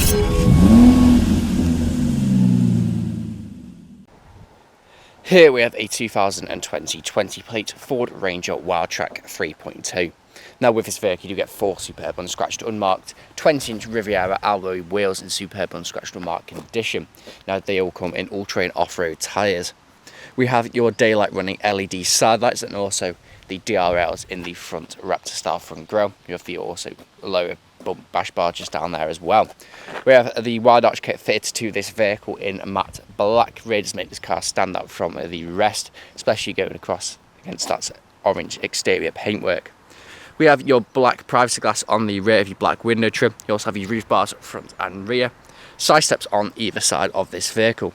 Here we have a 2020 20 plate Ford Ranger WILDTRAK 3.2. Now with this vehicle you get 4 superb unscratched unmarked 20-inch Riviera alloy wheels in superb unscratched unmarked condition. Now they all come in all-terrain off-road tyres. We have your daylight running LED side lights and also the DRLs in the front Raptor style front grille. You have the also lower bump bash bar just down there as well. We have the wide arch kit fitted to this vehicle in matte black. Really does make this car stand out from the rest, especially going across against that orange exterior paintwork. We have your black privacy glass on the rear of your black window trim. You also have your roof bars up front and rear. Side steps on either side of this vehicle.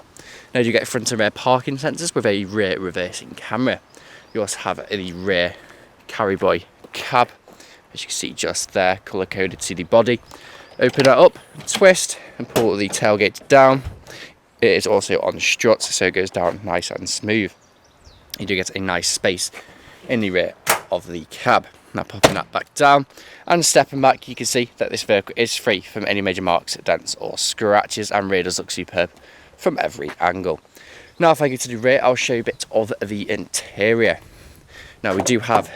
Now you get front and rear parking sensors with a rear reversing camera. You also have the rear carry boy cab, as you can see just there, colour coded to the body. Open that up, twist and pull the tailgate down. It is also on struts, so it goes down nice and smooth. You do get a nice space in the rear of the cab. Now popping that back down and stepping back, you can see that this vehicle is free from any major marks, dents or scratches, and rear does look superb from every angle. Now if I go to the rear, I'll show you a bit of the interior. Now we do have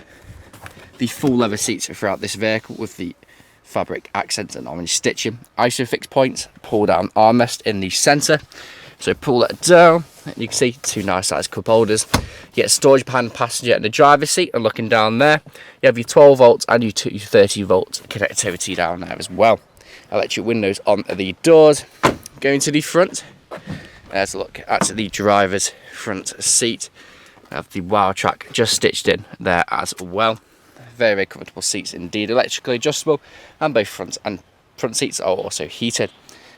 the full leather seats throughout this vehicle with the fabric accents and orange stitching. Isofix points, pull down armrest in the centre. So pull that down and you can see 2 nice sized cup holders. You get storage behind the passenger and the driver's seat, and looking down there you have your 12 volts and your 30 volt connectivity down there as well. Electric windows on the doors. Going to the front, there's a look at the driver's front seat. We have the WILDTRAK just stitched in there as well. Very, very comfortable seats indeed, electrically adjustable, and both front seats are also heated.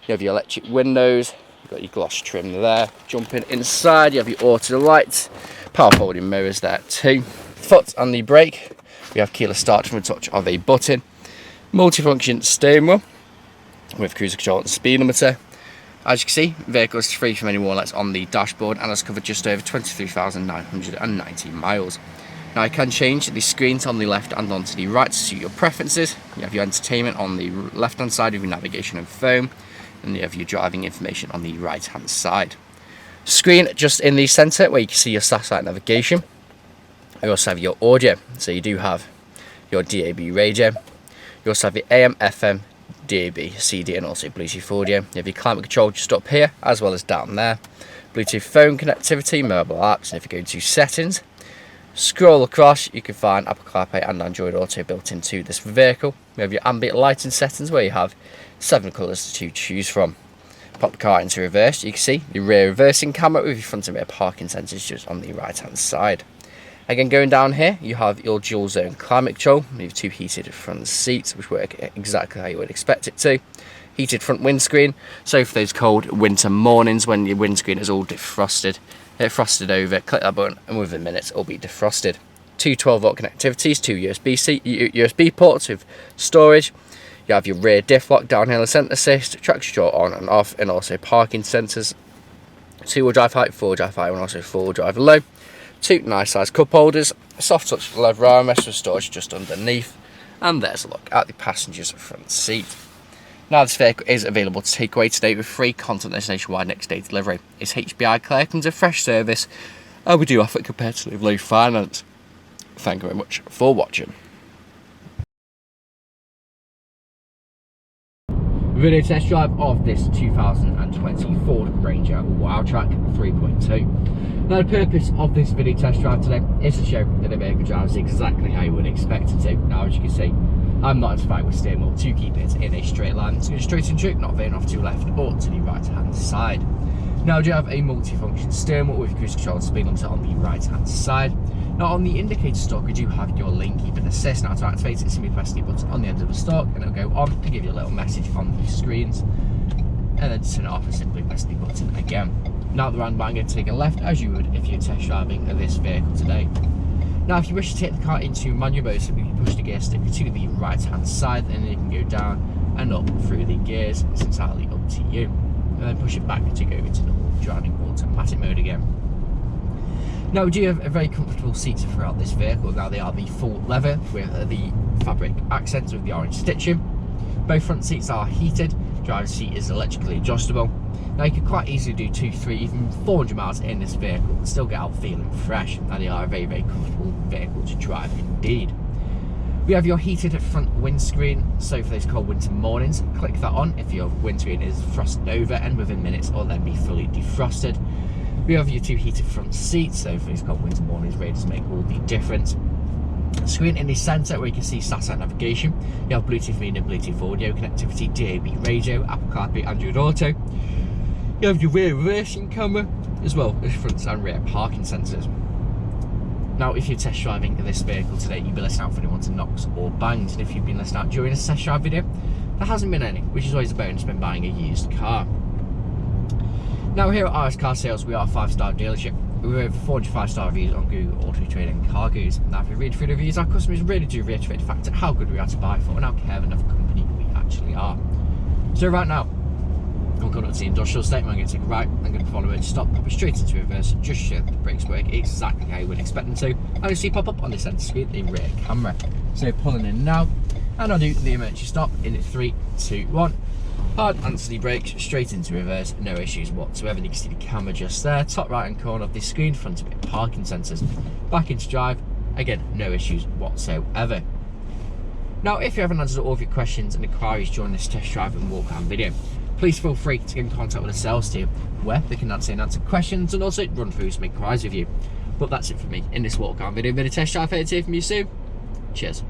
You have your electric windows, you've got your gloss trim there. Jumping inside, you have your auto lights, power folding mirrors there too. Foot on the brake, we have keyless start from a touch of a button. Multifunction steering wheel with cruise control and speed limiter. As you can see, the vehicle is free from any warning lights on the dashboard and has covered just over 23,990 miles. Now I can change the screens on the left and onto the right to suit your preferences. You have your entertainment on the left hand side with your navigation and phone, and you have your driving information on the right hand side. Screen just in the centre where you can see your satellite navigation. You also have your audio, so you do have your DAB radio. You also have your AM, FM, DAB, CD and also Bluetooth audio. You have your climate control just up here as well as down there. Bluetooth phone connectivity, mobile apps, and if you go to settings, scroll across, you can find Apple CarPlay and Android Auto built into this vehicle. We have your ambient lighting settings where you have 7 colours to choose from. Pop the car into reverse, you can see the rear reversing camera with your front and rear parking sensors just on the right hand side. Again, going down here, you have your dual zone climate control. You have 2 heated front seats which work exactly how you would expect it to. Heated front windscreen, so for those cold winter mornings when your windscreen is all defrosted, frosted over, click that button and within minutes it'll be defrosted. 2 12 volt connectivities, 2 USB ports with storage. You have your rear diff lock, downhill ascent assist, traction control on and off, and also parking sensors. 2-wheel drive height, 4-wheel drive high, and also 4-wheel drive low. 2 nice sized cup holders, soft touch leather armrest with storage just underneath, and there's a look at the passenger's front seat. Now this vehicle is available to take away today with free contactless nationwide next day delivery. It's HPI clear, comes with fresh service, and we do offer competitive low finance. Thank you very much for watching. Video test drive of this 2020 Ford Ranger WILDTRAK 3.2. Now the purpose of this video test drive today is to show that the vehicle drives exactly how you would expect it to. Now as you can see, I'm not inspired with steering wheel to keep it in a straight line. It's going straight and true, not veering off to the left or to the right hand side. Now I do have a multi-function steering wheel with cruise control and speed limiter on the right hand side. Now on the indicator stalk we do have your lane keep and assist. Now to activate it, simply press the button on the end of the stalk and it'll go on and give you a little message on the screens. And then to turn it off and simply press the button again. Now at the roundabout I'm going to take a left as you would if you're test driving this vehicle today. Now if you wish to take the car into manual mode, simply push the gear stick to the right hand side and then you can go down and up through the gears. It's entirely up to you. And then push it back to go into normal driving automatic mode again. Now we do have a very comfortable seats throughout this vehicle. Now they are the full leather with the fabric accents with the orange stitching. Both front seats are heated. Driver's seat is electrically adjustable. Now you can quite easily do 2, 3, even 400 miles in this vehicle and still get out feeling fresh, and they are a very, very comfortable vehicle to drive indeed. We have your heated front windscreen, so for those cold winter mornings, click that on if your windscreen is frosted over, and within minutes it'll then be fully defrosted. We have your 2 heated front seats, so for those cold winter mornings really does make all the difference. Screen in the centre where you can see satellite navigation. You have Bluetooth media, Bluetooth audio connectivity, DAB radio, Apple CarPlay, Android Auto. You have your rear reversing camera, as well as front and rear parking sensors. Now, if you're test driving this vehicle today, you'll be listening out for anyone to knocks or bangs, and if you've been listening out during a test drive video, there hasn't been any, which is always a bonus when buying a used car. Now, here at RS Car Sales, we are a 5-star dealership. We're over 400 5-star reviews on Google, Autotrader and CarGurus. Now, if you read through the reviews, our customers really do reiterate the fact that how good we are to buy for and how caring of a company we actually are. So right now, I'm going up to the industrial state. I'm going to take a right, I'm going to follow it, stop, pop it straight into reverse, just show the brakes work exactly how you would expect them to. And you see pop up on the centre screen the rear camera. So pulling in now, and I'll do the emergency stop in 3, 2, 1. Hard anti-brakes, straight into reverse, no issues whatsoever. And you can see the camera just there, top right hand corner of the screen, front of it, parking sensors. Back into drive, again, no issues whatsoever. Now, if you haven't answered all of your questions and inquiries during this test drive and walk around video, please feel free to get in contact with the sales team, where they can answer questions and also run through some inquiries with you. But that's it for me in this walk around video. Been a test drive here, from you soon. Cheers.